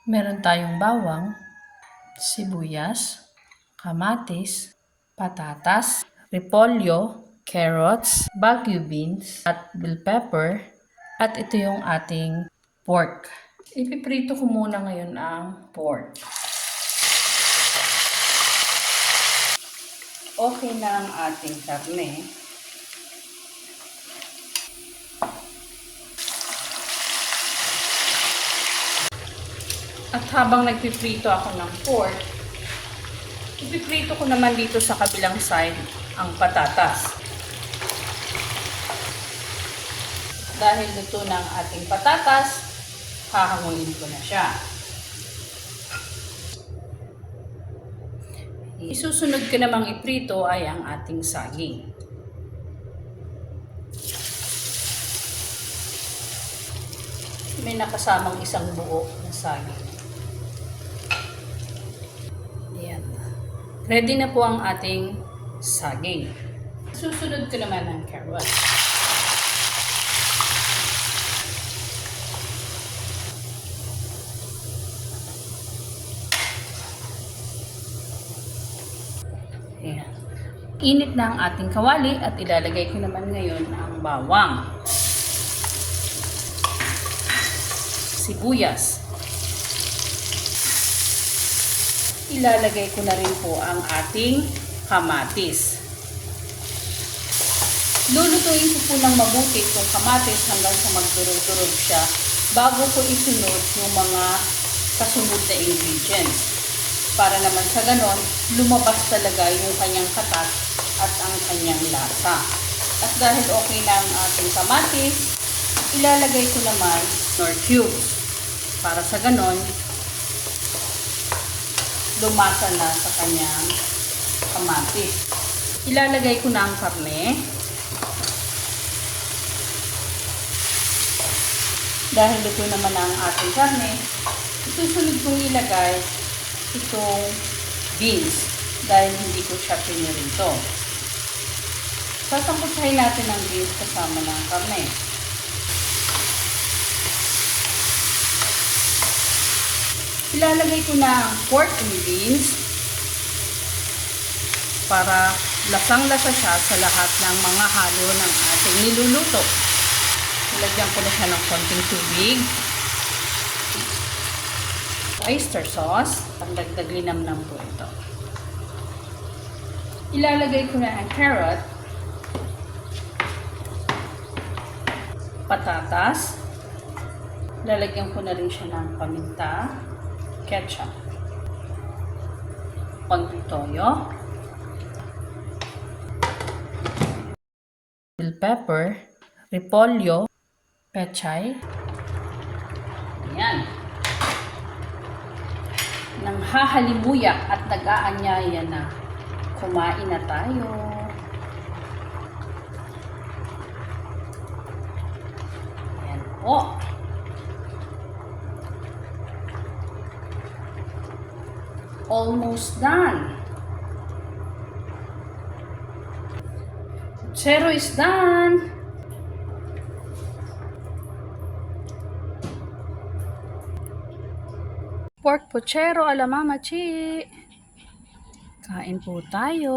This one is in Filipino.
Meron tayong bawang, sibuyas, kamatis, patatas, repolyo, carrots, bagu beans, at bell pepper, at ito yung ating pork. Ipiprito ko muna ngayon ang pork. Okay na ang ating karne. At habang nagpiprito ako ng pork, ipiprito ko naman dito sa kabilang side ang patatas. Dahil luto na ang ating patatas, hahangulin ko na siya. Isusunod ko namang iprito ay ang ating saging. May nakasamang isang buo na saging. Ayan. Ready na po ang ating saging. Susunod ko naman ang carrot. Ayan. Init na ang ating kawali at ilalagay ko naman ngayon ang bawang, sibuyas. Ilalagay ko na rin po ang ating kamatis. Lulutuin ko po ng mabuti itong kamatis hanggang sa magdurog-durog siya bago ko isunod yung mga kasunod na ingredients. Para naman sa ganon, lumabas talaga yung kanyang katas at ang kanyang lasa. At dahil okay na ang ating kamatis, ilalagay ko naman nor cubes. Para sa ganon, lumasa na sa kanyang kamatis. Ilalagay ko na ang karne. Dahil ito naman ang ating karne, isusunod kong ilagay itong beans dahil hindi ko siya pinirito. Sasangkutsahin natin ang beans kasama ng karne. Ilalagay ko na ang pork and beans para lasang-lasa siya sa lahat ng mga halo ng ating niluluto. Ilagyan ko na siya ng konting tubig. Oyster sauce, pangdagdag linamnam po ito. Ilalagay ko na ang carrot, patatas, lalagyan ko na rin siya ng paminta, ketchup, konting toyo, bell pepper, repolyo, pechay. Ayan. Nang hahalimuyak at nag-aanyaya na, kumain na tayo. Ayan po. Almost done. Puchero is done. Pork puchero ala Mama Chi. Kain po tayo.